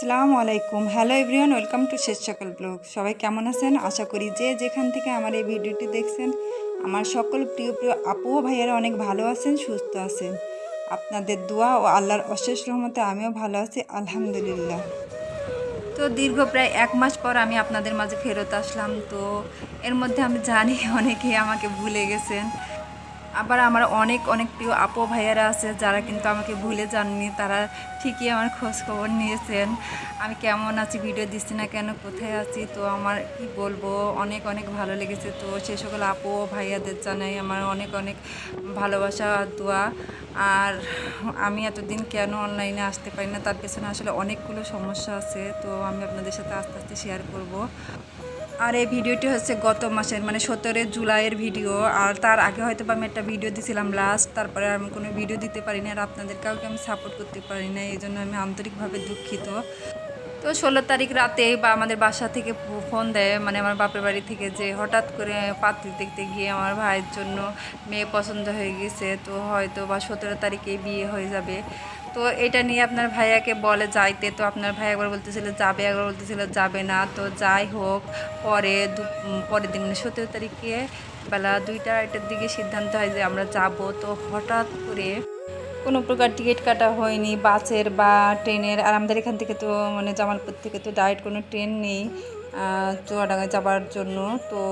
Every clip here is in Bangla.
আসসালামু আলাইকুম। হ্যালো এভরিওয়ান, ওয়েলকাম টু শেষ সকাল ব্লগ। সবাই কেমন আছেন? আশা করি যে যেখান থেকে আমার এই ভিডিওটি দেখছেন আমার সকল প্রিয় প্রিয় আপু ও ভাইয়ারা অনেক ভালো আছেন, সুস্থ আছেন। আপনাদের দোয়া ও আল্লাহর অশেষ রহমতে আমিও ভালো আছি, আলহামদুলিল্লাহ। তো দীর্ঘ প্রায় 1 মাস পর আমি আপনাদের মাঝে ফেরত আসলাম। তো এর মধ্যে আমি জানি অনেকেই আমাকে ভুলে গেছেন। আবার আমার অনেক অনেক প্রিয় আপু ভাইয়ারা আছে যারা কিন্তু আমাকে ভুলে যাননি, তারা ঠিকই আমার খোঁজ খবর নিয়েছেন। আমি কেমন আছি, ভিডিও দিচ্ছি না কেন, কোথায় আছি, তো আমার কি বলবো, অনেক অনেক ভালো লেগেছে। তো সে সকল আপু ভাইয়াদের জানাই আমার অনেক অনেক ভালোবাসা আর দোয়া। আর আমি এতদিন কেন অনলাইনে আসতে পারি না, তার পেছনে আসলে অনেকগুলো সমস্যা আছে, তো আমি আপনাদের সাথে আস্তে আস্তে শেয়ার করব। আর এই ভিডিওটি হচ্ছে গত মাসের মানে 17 জুলাইয়ের ভিডিও। আর তার আগে হয়তো বা আমি একটা ভিডিও দিয়েছিলাম লাস্ট, তারপরে আমি কোনো ভিডিও দিতে পারি না আর আপনাদের কাউকে আমি সাপোর্ট করতে পারি না, এই জন্য আমি আন্তরিকভাবে দুঃখিত। তো 16 তারিখ রাতে বা আমাদের বাসা থেকে ফোন দেয়, মানে আমার বাপের বাড়ি থেকে, যে হঠাৎ করে পাত্রী দেখতে গিয়ে আমার ভাইয়ের জন্য মেয়ে পছন্দ হয়ে গেছে, তো হয়তো বা 17 তারিখেই বিয়ে হয়ে যাবে। তো এটা নিয়ে আপনার ভাইয়াকে বলে যাইতে, তো আপনার ভাই একবার বলতেছিল যাবে, একবার বলতেছিল যাবে না। তো যাই হোক, পরের দিন মানে 17 তারিখে বেলা 2টা-2টার দিকে সিদ্ধান্ত হয় যে আমরা যাব। তো হঠাৎ করে কোনো প্রকার টিকিট কাটা হয়নি বাসের বা ট্রেনের। আর আমাদের এখান থেকে তো মানে জামালপুর থেকে তো ডাইরেক্ট কোনো ট্রেন নেই চুয়াডাঙ্গায় যাবার জন্য। তো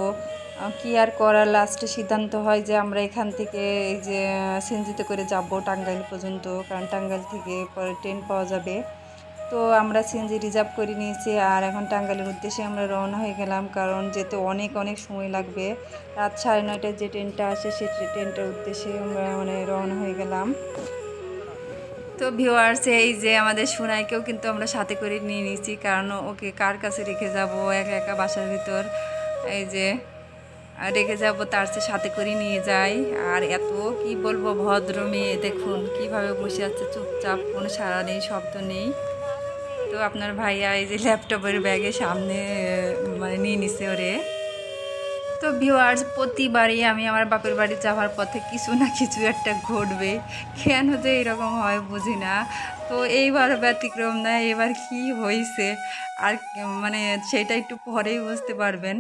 কি আর করার, লাস্টে সিদ্ধান্ত হয় যে আমরা এখান থেকে এই যে সিএনজিতে করে যাব টাঙ্গাইল পর্যন্ত, কারণ টাঙ্গাইল থেকে পরে ট্রেন পাওয়া যাবে। তো আমরা সিএনজি রিজার্ভ করে নিয়েছি আর এখন টাঙ্গাইলের উদ্দেশ্যে আমরা রওনা হয়ে গেলাম, কারণ যেতে অনেক অনেক সময় লাগবে। রাত 9:30টায় যে ট্রেনটা আসে সেই ট্রেনটার উদ্দেশ্যে আমরা মানে রওনা হয়ে গেলাম। তো ভিউয়ার্স, এই যে আমাদের সোনাইকেও কিন্তু আমরা সাথে করে নিয়ে নিয়েছি, কারণ ওকে কার কাছে রেখে যাব একা একা বাসার ভিতর, এই যে রেখে যাব, তার চেয়ে সাথে করে নিয়ে যাই। আর এত কি বলবো, ভদ্র মেয়ে, দেখুন কিভাবে বসে আছে চুপচাপ, কোনো সাড়া নেই, শব্দ নেই। তো আপনার ভাইয়া এই যে ল্যাপটপের ব্যাগে সামনে মানে নিয়ে নিছে ওরে। তো ভিউয়ার্স, প্রতিবারই আমি আমার বাপের বাড়ি যাওয়ার পথে কিছু না কিছু একটা ঘটবে, কেন যে এরকম হয় বুঝি না। তো এইবার ব্যতিক্রম না, এবার কি হয়েছে আর মানে সেটা একটু পরেই বুঝতে পারবেন।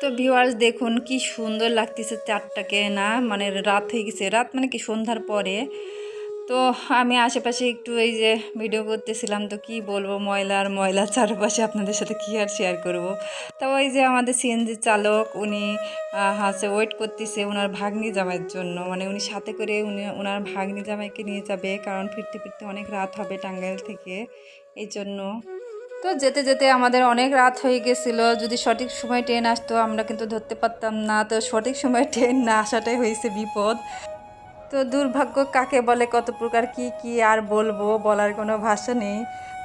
তো ভিউয়ার্স দেখুন কি সুন্দর লাগতেছে চারটাকে, না মানে রাত হয়ে গেছে, রাত মানে কি সন্ধ্যার পরে। তো আমি আশেপাশে একটু এই যে ভিডিও করতেছিলাম, তো কি বলবো, ময়লা আর ময়লা চারপাশে, আপনাদের সাথে কি আর শেয়ার করব। তো ওই যে আমাদের সিএনজি চালক উনি হাসে ওয়েট করতেছে ওনার ভাগ্নি জামাইয়ের জন্য, মানে উনি সাথে করে ওনার ভাগ্নি জামাইকে নিয়ে যাবে, কারণ ফিরতে ফিরতে অনেক রাত হবে টাঙ্গাইল থেকে, এই জন্য। তো যেতে যেতে আমাদের অনেক রাত হয়ে গেছিল, যদি সঠিক সময় ট্রেন আসতো আমরা কিন্তু ধরতে পারতাম না, তো সঠিক সময় ট্রেন না আসাটাই হয়েছে বিপদ। তো দুর্ভাগ্য কাকে বলে, কত প্রকার কি কি আর বলবো, বলার কোনো ভাষা নেই।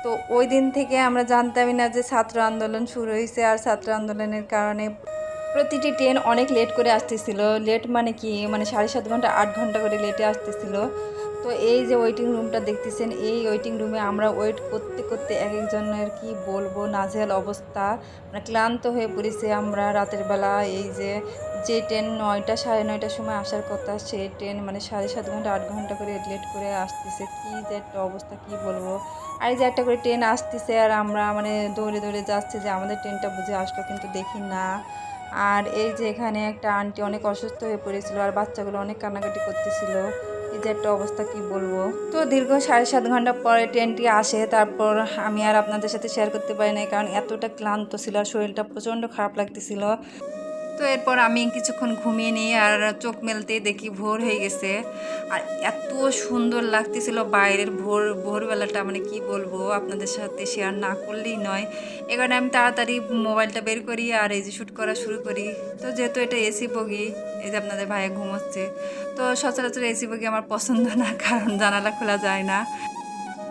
তো ওই দিন থেকে আমরা জানতামই না যে ছাত্র আন্দোলন শুরু হয়েছে, আর ছাত্র আন্দোলনের কারণে প্রতিটি ট্রেন অনেক লেট করে আসতেছিল। লেট মানে কি, মানে 7.5 ঘন্টা 8 ঘন্টা করে লেটে আসতেছিল। তো এই যে ওয়েটিং রুমটা দেখতেছেন, এই ওয়েটিং রুমে আমরা ওয়েট করতে করতে এক একজনের কি বলবো নাজেহাল অবস্থা, মানে ক্লান্ত হয়ে পড়েছি আমরা রাতের বেলা। এই যে যে ট্রেন 9টা 9:30টার সময় আসার কথা, সেই ট্রেন মানে 7.5 ঘন্টা 8 ঘন্টা করে লেট করে আসতেছে, কি যে একটা অবস্থা কি বলবো। আর এই যে একটা করে ট্রেন আসতেছে আর আমরা মানে দৌড়ে দৌড়ে যাচ্ছে যে আমাদের ট্রেনটা বুঝে আসলো, কিন্তু দেখি না। আর এই যে এখানে একটা আন্টি অনেক অসুস্থ হয়ে পড়েছিল আর বাচ্চাগুলো অনেক কান্নাকাটি করতেছিল, এই যে একটা অবস্থা কি বলবো। তো দীর্ঘ 7.5 ঘন্টা পরে ট্রেনটি আসে, তারপর আমি আর আপনাদের সাথে শেয়ার করতে পারি নাই, কারণ এতটা ক্লান্ত ছিল আর শরীরটা প্রচণ্ড খারাপ লাগতেছিল। তো এরপর আমি কিছুক্ষণ ঘুমিয়ে নিই আর চোখ মেলতেই দেখি ভোর হয়ে গেছে। আর এত সুন্দর লাগতেছিল বাইরের ভোরবেলাটা, মানে কি বলবো, আপনাদের সাথে শেয়ার না করলেই নয়। এ কারণে আমি তাড়াতাড়ি মোবাইলটা বের করি আর এই যে শ্যুট করা শুরু করি। তো যেহেতু এটা এসি বগি, এই যে আপনাদের ভাইয়া ঘুমোচ্ছে, তো সচরাচর এসি বগি আমার পছন্দ না, কারণ জানালা খোলা যায় না।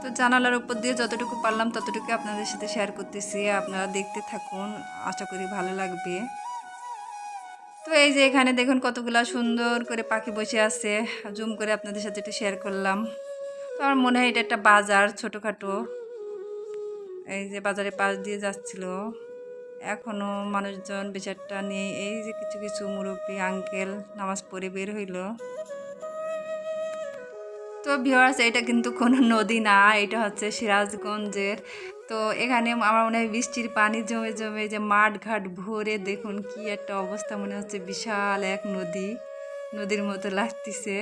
তো জানালার উপর দিয়ে যতটুকু পারলাম ততটুকু আপনাদের সাথে শেয়ার করতেছি, আপনারা দেখতে থাকুন, আশা করি ভালো লাগবে। তো এই যে এখানে দেখুন কতগুলা সুন্দর করে পাখি বসে আছে, জুম করে আপনাদের সাথে একটু শেয়ার করলাম। তো আমার মনে হয় এটা একটা বাজার ছোটোখাটো, এই যে বাজারের পাশ দিয়ে যাচ্ছিল, এখনও মানুষজন বেশ একটা নেই। এই যে কিছু কিছু মুরব্বী আঙ্কেল নামাজ পড়ে বের হইল। তো তো ভিউয়ার্স, এটা কিন্তু কোনো নদী না, এটা হচ্ছে সিরাজগঞ্জের। তো এখানে আমার মনে হয় বৃষ্টির পানি জমে জমে যে মাঠ ঘাট ভরে, দেখুন কি একটা অবস্থা, মনে হচ্ছে বিশাল এক নদীর মতো লাগতেছে।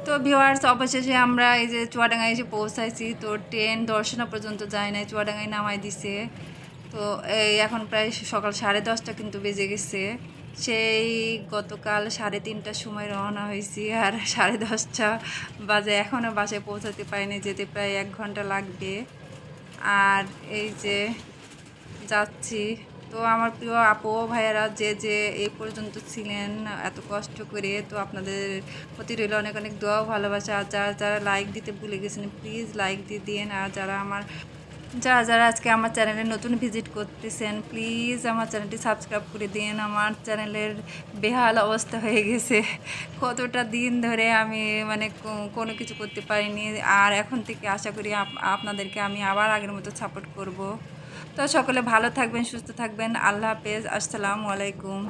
তো ভিউয়ার্স, অবশেষে আমরা এই যে চুয়াডাঙ্গায় এসে পৌঁছাইছি। তো ট্রেন দর্শনা পর্যন্ত যায় নাই, চুয়াডাঙ্গায় নামাই দিছে। তো এই এখন প্রায় সকাল 10:30 কিন্তু বেজে গেছে। সেই গতকাল 3:30টার সময় রওনা হয়েছি, আর 10:30 বাজে এখনও বাসায় পৌঁছাতে পারিনি, যেতে প্রায় 1 ঘন্টা লাগবে। আর এই যে যাচ্ছি। তো আমার প্রিয় আপু ভাইয়ারা যে এই পর্যন্ত ছিলেন এত কষ্ট করে, তো আপনাদের প্রতি রইল অনেক অনেক দোয়া ভালোবাসা। আর যারা লাইক দিতে ভুলে গেছেন, প্লিজ লাইক দিয়ে দিন। আর যারা আজকে আমার চ্যানেলে নতুন ভিজিট করতেছেন, প্লিজ আমার চ্যানেলটি সাবস্ক্রাইব করে দিন। আমার চ্যানেলের বেহাল অবস্থা হয়ে গেছে, কতটা দিন ধরে আমি মানে কোনো কিছু করতে পারিনি। আর এখন থেকে আশা করি আপনাদেরকে আমি আবার আগের মতো সাপোর্ট করব। তো সকলে ভালো থাকবেন, সুস্থ থাকবেন। আল্লাহ হাফেজ, আসসালামু আলাইকুম।